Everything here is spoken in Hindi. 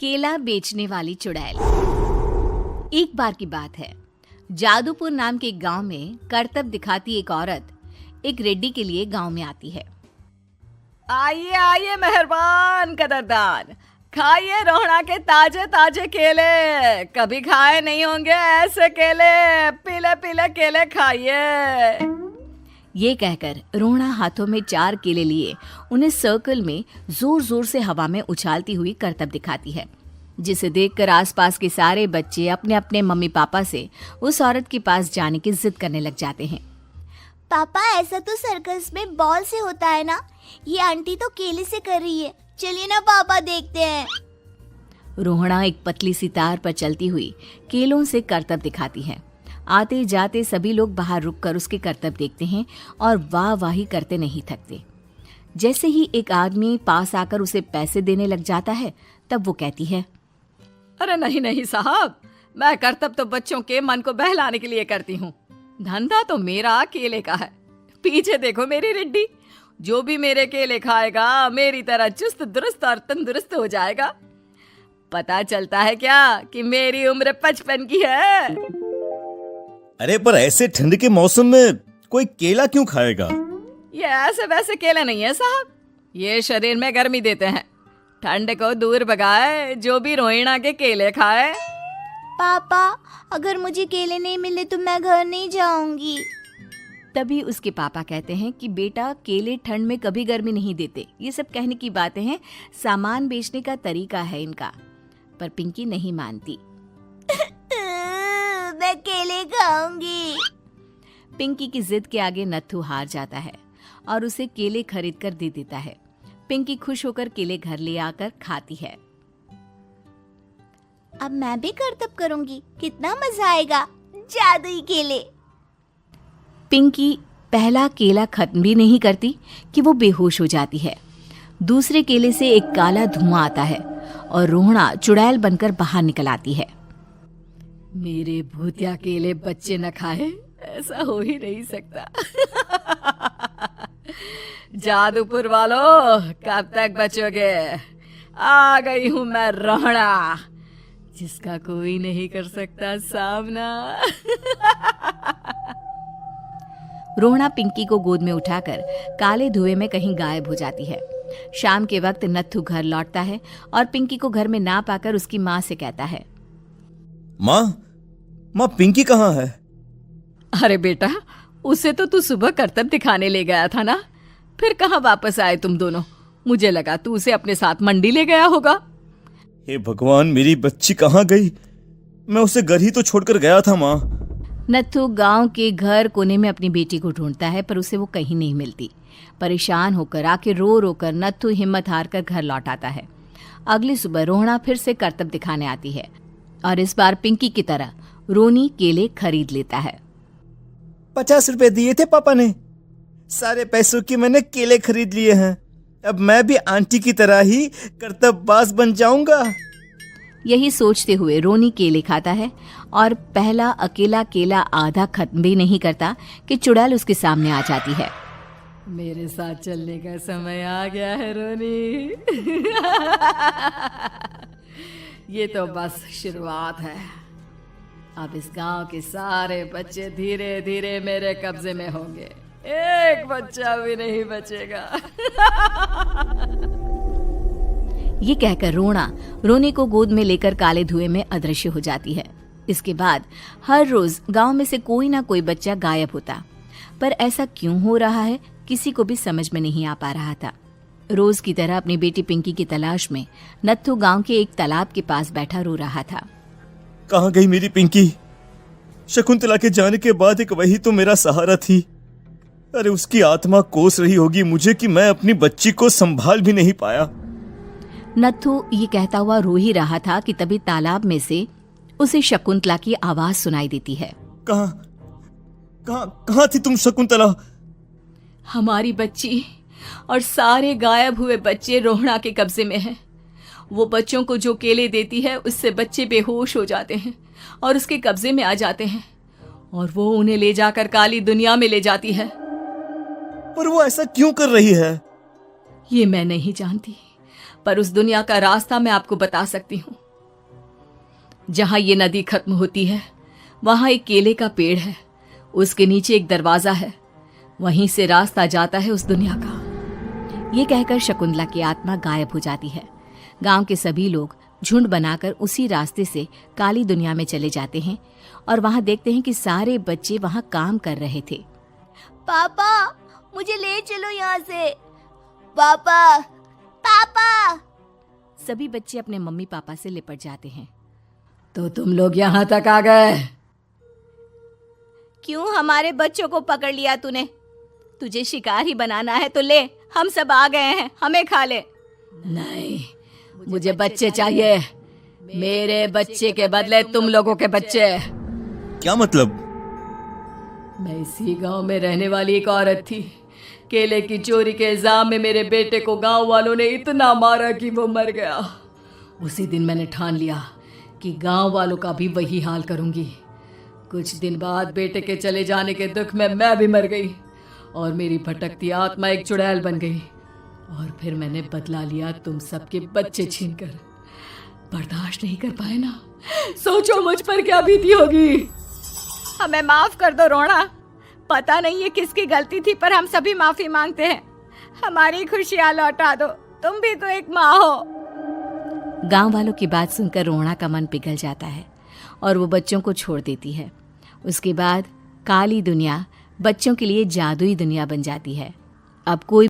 केला बेचने वाली चुड़ैल। एक बार की बात है, जादूपुर नाम के एक गांव में करतब दिखाती एक औरत एक रेड्डी के लिए गांव में आती है। आइए आइए मेहरबान कदरदान, खाइए रोहड़ा के ताजे ताजे केले। कभी खाए नहीं होंगे ऐसे केले, पीले पीले केले खाइए। ये कहकर रोहड़ा हाथों में 4 केले लिए उन्हें सर्कल में जोर जोर से हवा में उछालती हुई करतब दिखाती है, जिसे देखकर आसपास के सारे बच्चे अपने अपने मम्मी पापा से उस औरत के पास जाने की जिद करने लग जाते हैं। पापा, ऐसा तो सर्कस में बॉल से होता है ना, ये आंटी तो केले से कर रही है। चलिए ना पापा, देखते हैं। रोहड़ा एक पतली सी तार पर चलती हुई केलों से करतब दिखाती है। आते जाते सभी लोग बाहर रुककर उसके करतब देखते हैं और वाह वाही करते नहीं थकते। जैसे ही एक आदमी पास आकर उसे पैसे देने लग जाता है, तब वो कहती है, अरे नहीं नहीं साहब, मैं करतब तो बच्चों के मन को बहलाने के लिए करती हूँ। धंधा तो मेरा केले का है। पीछे देखो मेरी रिड्डी, जो भी मेरे केले खाएगा मेरी तरह चुस्त दुरुस्त और तंदुरुस्त हो जाएगा। पता चलता है क्या कि मेरी उम्र 55 की है। अरे पर ऐसे ठंड के मौसम में कोई केला क्यों खाएगा? ये ऐसे वैसे केले नहीं है साहब, ये शरीर में गर्मी देते हैं। ठंड को दूर भगाए जो भी रोहिणा के केले खाए। पापा, अगर मुझे केले नहीं मिले तो मैं घर नहीं जाऊंगी। तभी उसके पापा कहते हैं कि बेटा, केले ठंड में कभी गर्मी नहीं देते। ये सब कहने की बातें हैं, सामान बेचने का तरीका है इनका। पर पिंकी नहीं मानती। मैं केले खाऊंगी। पिंकी की जिद के आगे नत्थू हार जाता है और उसे केले खरीद कर दे देता है। पिंकी खुश होकर केले घर ले आकर खाती है। अब मैं भी करतब करूंगी, कितना मजा आएगा। जादुई केले। पिंकी पहला केला खत्म भी नहीं करती कि वो बेहोश हो जाती है। दूसरे केले से एक काला धुआं आता है और रोहड़ा चुड़ैल बनकर बाहर निकल आती है। मेरे भूतिया केले बच्चे न खाए, ऐसा हो ही नहीं सकता। जादूपुर वालों, कब तक बचोगे? आ गई हूं मैं रोहड़ा, जिसका कोई नहीं कर सकता सामना। रोहड़ा पिंकी को गोद में उठाकर काले धुएं में कहीं गायब हो जाती है। शाम के वक्त नत्थू घर लौटता है और पिंकी को घर में ना पाकर उसकी माँ से कहता है, माँ पिंकी कहाँ है? अरे बेटा, उसे तो तू सुबह करतब दिखाने ले गया था ना, फिर कहाँ वापस आए तुम दोनों? मुझे लगा तू उसे अपने साथ मंडी ले गया होगा। हे भगवान, मेरी बच्ची कहाँ गई? मैं उसे घर ही तो छोड़कर गया था माँ। नत्थू गांव के घर कोने में अपनी बेटी को ढूंढता है, पर उसे वो कहीं नहीं मिलती। परेशान होकर आखिर रो रो कर नत्थू हिम्मत हार कर घर लौट आता है। अगली सुबह रोहड़ा फिर से करतब दिखाने आती है और इस बार पिंकी की तरह रोनी केले खरीद लेता है। 50 रुपए दिए थे पापा ने, सारे पैसों की मैंने केले खरीद लिए हैं। अब मैं भी आंटी की तरह ही करतबबाज बन जाऊंगा। यही सोचते हुए रोनी केले खाता है और पहला अकेला केला आधा खत्म भी नहीं करता कि चुड़ैल उसके सामने आ जाती है। मेरे साथ चलने का समय आ गया है रोनी। ये तो बस शुरुआत है। अब इस गांव के सारे बच्चे धीरे धीरे मेरे कब्जे में होंगे, एक बच्चा भी नहीं बचेगा। ये कहकर रोनी को गोद में लेकर काले धुएं में अदृश्य हो जाती है। इसके बाद हर रोज गांव में से कोई ना कोई बच्चा गायब होता, पर ऐसा क्यों हो रहा है किसी को भी समझ में नहीं आ पा रहा था। रोज की तरह अपनी बेटी पिंकी की तलाश में नत्थू गांव के एक तालाब के पास बैठा रो रहा था। कहाँ गई मेरी पिंकी? शकुंतला के जाने के बाद एक वही तो मेरा सहारा थी। अरे उसकी आत्मा कोस रही होगी मुझे कि मैं अपनी बच्ची को संभाल भी नहीं पाया। नत्थू ये कहता हुआ रो ही रहा था कि तभी तालाब में से उसे शकुंतला की आवाज सुनाई देती है। कहाँ थी तुम शकुंतला? हमारी बच्ची और सारे गायब हुए बच्चे रोहड़ा के कब्जे में हैं। वो बच्चों को जो केले देती है उससे बच्चे बेहोश हो जाते हैं और उसके कब्जे में आ जाते हैं और वो उन्हें ले जाकर काली दुनिया में ले जाती है। पर वो ऐसा क्यों कर रही है? ये मैं नहीं जानती, पर उस दुनिया का रास्ता मैं आपको बता सकती हूँ। जहां ये नदी खत्म होती है वहां एक केले का पेड़ है, उसके नीचे एक दरवाजा है, वहीं से रास्ता जाता है उस दुनिया का। ये कहकर शकुंतला की आत्मा गायब हो जाती है। गांव के सभी लोग झुंड बनाकर उसी रास्ते से काली दुनिया में चले जाते हैं और वहां देखते हैं कि सारे बच्चे वहां काम कर रहे थे। पापा मुझे ले चलो यहाँ से। पापा पापा। सभी बच्चे अपने मम्मी पापा से लिपट जाते हैं। तो तुम लोग यहाँ तक आ गए? क्यों हमारे बच्चों को पकड़ लिया तूने? तुझे शिकार ही बनाना है तो ले, हम सब आ गए हैं, हमें खा ले। नहीं, मुझे बच्चे चाहिए। मेरे बच्चे के बदले तुम लोगों के बच्चे। क्या मतलब? मैं इसी गांव में रहने वाली एक औरत थी। केले की चोरी के इल्जाम में मेरे बेटे को गांव वालों ने इतना मारा कि वो मर गया। उसी दिन मैंने ठान लिया कि गांव वालों का भी वही हाल करूंगी। कुछ दिन बाद बेटे के चले जाने के दुख में मैं भी मर गई और मेरी भटकती आत्मा एक चुड़ैल बन गई। और फिर मैंने बदला लिया तुम सबके बच्चे छीनकर। बर्दाश्त नहीं कर पाए ना? सोचो मुझ पर क्या बीती होगी। हमें माफ कर दो रोना। पता नहीं ये किसकी गलती थी, पर हम सभी माफी मांगते हैं। हमारी खुशियां लौटा दो, तुम भी तो एक माँ हो। गांव वालों की बात सुनकर रोना का मन पिघल जाता है और वो बच्चों को छोड़ देती है। उसके बाद काली दुनिया बच्चों के लिए जादुई दुनिया बन जाती है। अब कोई